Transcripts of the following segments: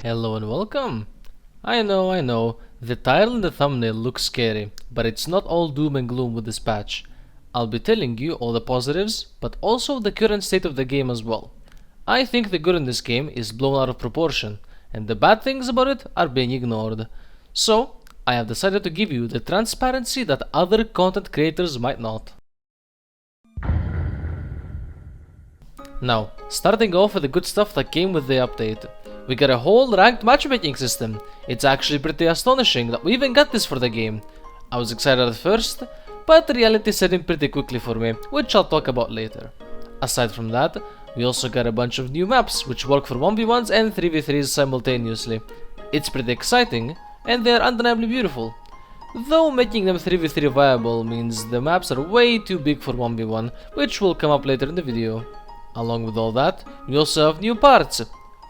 Hello and welcome! I know, the title and the thumbnail look scary, but it's not all doom and gloom with this patch. I'll be telling you all the positives, but also the current state of the game as well. I think the good in this game is blown out of proportion, and the bad things about it are being ignored. So, I have decided to give you the transparency that other content creators might not. Now, starting off with the good stuff that came with the update. We got a whole ranked matchmaking system. It's actually pretty astonishing that we even got this for the game. I was excited at first, but reality set in pretty quickly for me, which I'll talk about later. Aside from that, we also got a bunch of new maps which work for 1v1s and 3v3s simultaneously. It's pretty exciting, and they're undeniably beautiful. Though making them 3v3 viable means the maps are way too big for 1v1, which will come up later in the video. Along with all that, we also have new parts.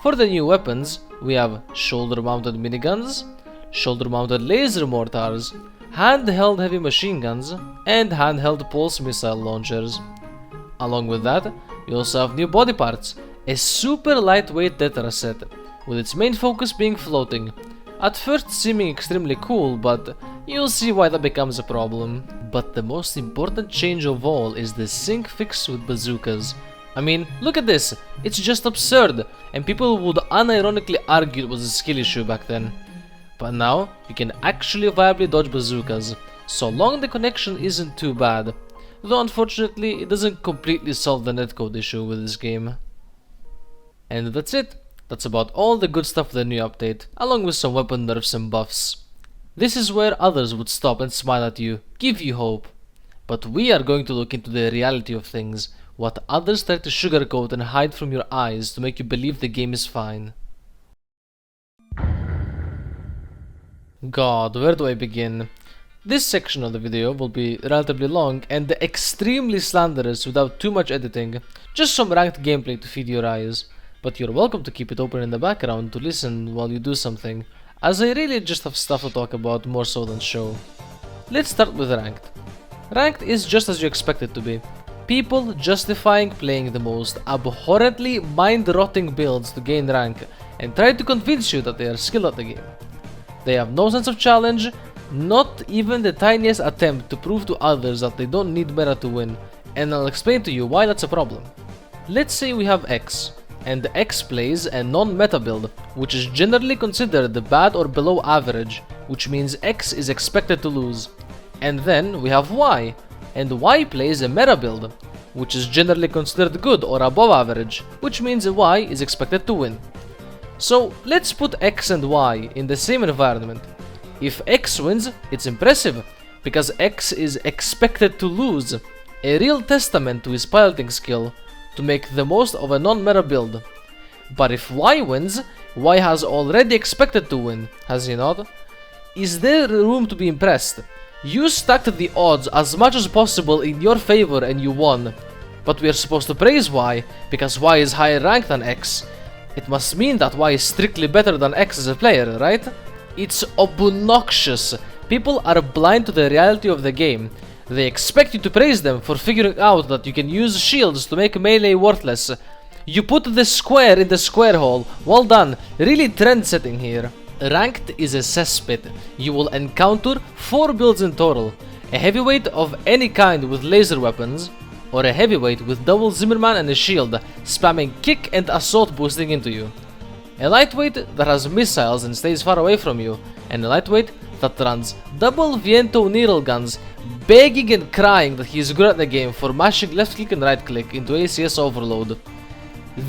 For the new weapons, we have shoulder-mounted miniguns, shoulder-mounted laser mortars, handheld heavy machine guns, and handheld pulse missile launchers. Along with that, we also have new body parts, a super lightweight Tetra set, with its main focus being floating. At first seeming extremely cool, but you'll see why that becomes a problem. But the most important change of all is the sync fix with bazookas. I mean, look at this, it's just absurd, and people would unironically argue it was a skill issue back then. But now, you can actually viably dodge bazookas, so long the connection isn't too bad, though unfortunately it doesn't completely solve the netcode issue with this game. And that's it, that's about all the good stuff of the new update, along with some weapon nerfs and buffs. This is where others would stop and smile at you, give you hope. But we are going to look into the reality of things, what others try to sugarcoat and hide from your eyes to make you believe the game is fine. God, where do I begin? This section of the video will be relatively long and extremely slanderous without too much editing, just some ranked gameplay to feed your eyes, but you're welcome to keep it open in the background to listen while you do something, as I really just have stuff to talk about more so than show. Let's start with ranked. Ranked is just as you expect it to be. People justifying playing the most abhorrently mind-rotting builds to gain rank and try to convince you that they are skilled at the game. They have no sense of challenge, not even the tiniest attempt to prove to others that they don't need meta to win, and I'll explain to you why that's a problem. Let's say we have X, and X plays a non-meta build, which is generally considered bad or below average, which means X is expected to lose. And then we have Y, and Y plays a meta build, which is generally considered good or above average, which means Y is expected to win. So let's put X and Y in the same environment. If X wins, it's impressive, because X is expected to lose, a real testament to his piloting skill, to make the most of a non-meta build. But if Y wins, Y has already expected to win, has he not? Is there room to be impressed? You stacked the odds as much as possible in your favor and you won. But we are supposed to praise Y, because Y is higher ranked than X. It must mean that Y is strictly better than X as a player, right? It's obnoxious. People are blind to the reality of the game. They expect you to praise them for figuring out that you can use shields to make melee worthless. You put the square in the square hole. Well done. Really trend setting here. Ranked is a cesspit. You will encounter 4 builds in total. A heavyweight of any kind with laser weapons, or a heavyweight with double Zimmerman and a shield, spamming kick and assault boosting into you. A lightweight that has missiles and stays far away from you, and a lightweight that runs double Viento needle guns, begging and crying that he is good at the game for mashing left click and right click into ACS overload.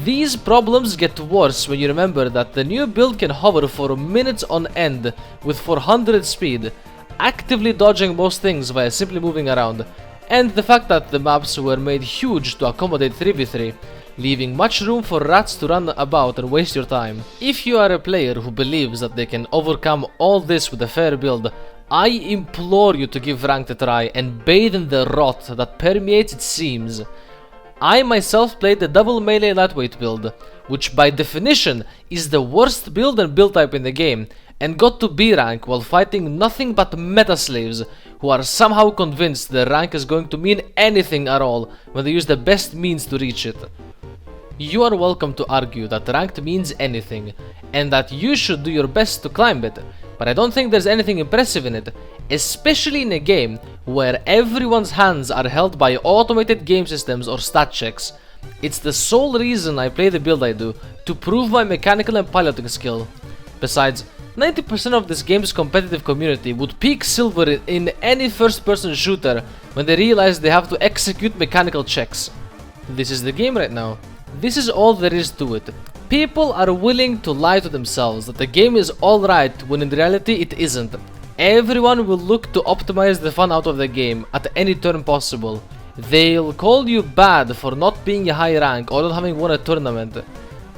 These problems get worse when you remember that the new build can hover for minutes on end with 400 speed, actively dodging most things via simply moving around, and the fact that the maps were made huge to accommodate 3v3, leaving much room for rats to run about and waste your time. If you are a player who believes that they can overcome all this with a fair build, I implore you to give ranked a try and bathe in the rot that permeates its seams. I myself played the double melee lightweight build, which by definition is the worst build and build type in the game, and got to B rank while fighting nothing but meta slaves who are somehow convinced the rank is going to mean anything at all when they use the best means to reach it. you are welcome to argue that ranked means anything, and that you should do your best to climb it, but I don't think there's anything impressive in it, especially in a game where everyone's hands are held by automated game systems or stat checks. It's the sole reason I play the build I do, to prove my mechanical and piloting skill. Besides, 90% of this game's competitive community would peak silver in any first-person shooter when they realize they have to execute mechanical checks. This is the game right now. This is all there is to it. People are willing to lie to themselves that the game is alright when in reality it isn't. Everyone will look to optimize the fun out of the game at any turn possible. They'll call you bad for not being a high rank or not having won a tournament.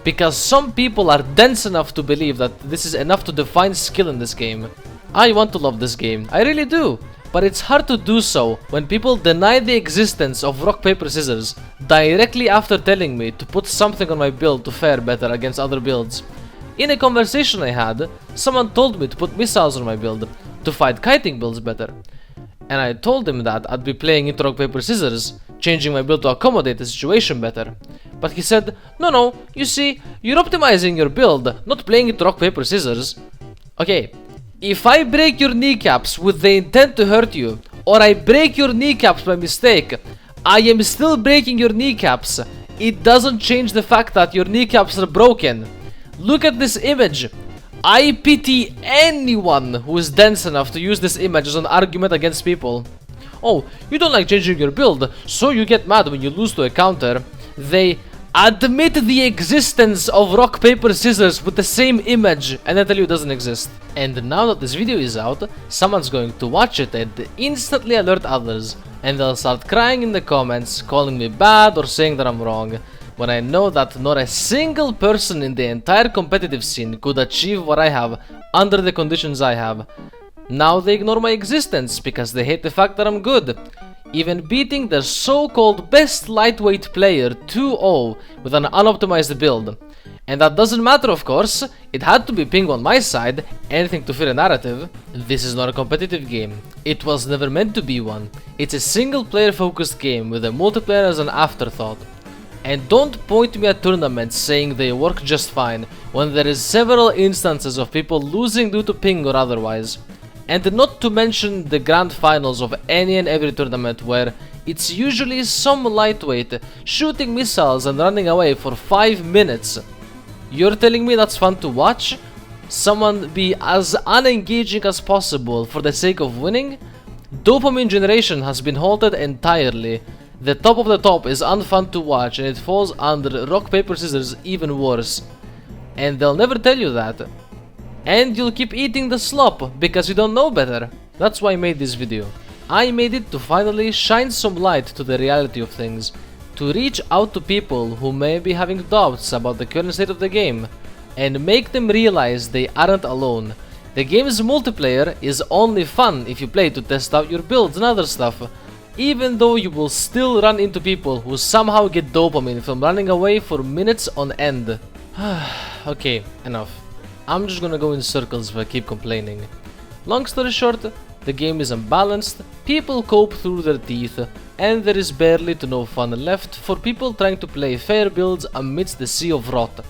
Because some people are dense enough to believe that this is enough to define skill in this game. I want to love this game, I really do. But it's hard to do so when people deny the existence of rock paper scissors directly after telling me to put something on my build to fare better against other builds. In a conversation I had, someone told me to put missiles on my build to fight kiting builds better. And I told him that I'd be playing into rock paper scissors, changing my build to accommodate the situation better. But he said, no, you see, you're optimizing your build, not playing into rock paper scissors. Okay, if I break your kneecaps with the intent to hurt you, or I break your kneecaps by mistake, I am still breaking your kneecaps. It doesn't change the fact that your kneecaps are broken. Look at this image. I pity anyone who is dense enough to use this image as an argument against people. Oh, you don't like changing your build, so you get mad when you lose to a counter. They admit the existence of rock, paper, scissors with the same image and then tell you it doesn't exist. And now that this video is out, someone's going to watch it and instantly alert others. And they'll start crying in the comments, calling me bad or saying that I'm wrong. When I know that not a single person in the entire competitive scene could achieve what I have under the conditions I have. Now they ignore my existence because they hate the fact that I'm good. Even beating the so-called best lightweight player 2-0 with an unoptimized build. And that doesn't matter, of course, it had to be ping on my side, anything to fit a narrative. This is not a competitive game. It was never meant to be one. It's a single player focused game with a multiplayer as an afterthought. And don't point me at tournaments saying they work just fine, when there is several instances of people losing due to ping or otherwise. And not to mention the grand finals of any and every tournament where it's usually some lightweight shooting missiles and running away for 5 minutes. You're telling me that's fun to watch? Someone be as unengaging as possible for the sake of winning? Dopamine generation has been halted entirely. The top of the top is unfun to watch and it falls under rock, paper, scissors even worse. And they'll never tell you that. And you'll keep eating the slop because you don't know better. That's why I made this video. I made it to finally shine some light to the reality of things. To reach out to people who may be having doubts about the current state of the game. And make them realize they aren't alone. The game's multiplayer is only fun if you play to test out your builds and other stuff. Even though you will still run into people who somehow get dopamine from running away for minutes on end. Okay, enough. I'm just gonna go in circles if I keep complaining. Long story short, the game is unbalanced, people cope through their teeth, and there is barely to no fun left for people trying to play fair builds amidst the sea of rot.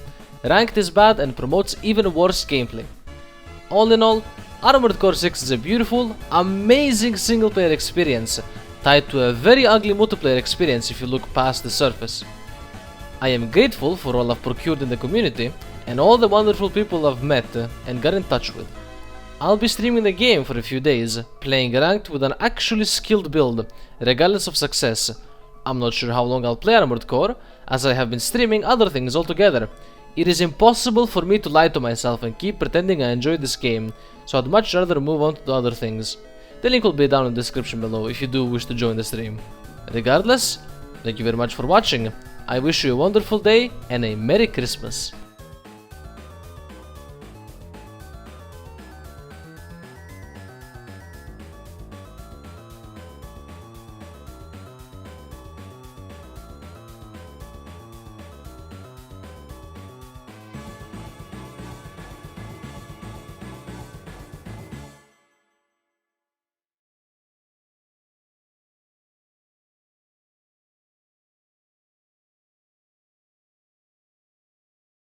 Ranked is bad and promotes even worse gameplay. All in all, Armored Core 6 is a beautiful, amazing single player experience, tied to a very ugly multiplayer experience if you look past the surface. I am grateful for all I've procured in the community, and all the wonderful people I've met and got in touch with. I'll be streaming the game for a few days, playing ranked with an actually skilled build, regardless of success. I'm not sure how long I'll play Armored Core, as I have been streaming other things altogether. It is impossible for me to lie to myself and keep pretending I enjoy this game, so I'd much rather move on to other things. The link will be down in the description below if you do wish to join the stream. Regardless, thank you very much for watching. I wish you a wonderful day and a Merry Christmas.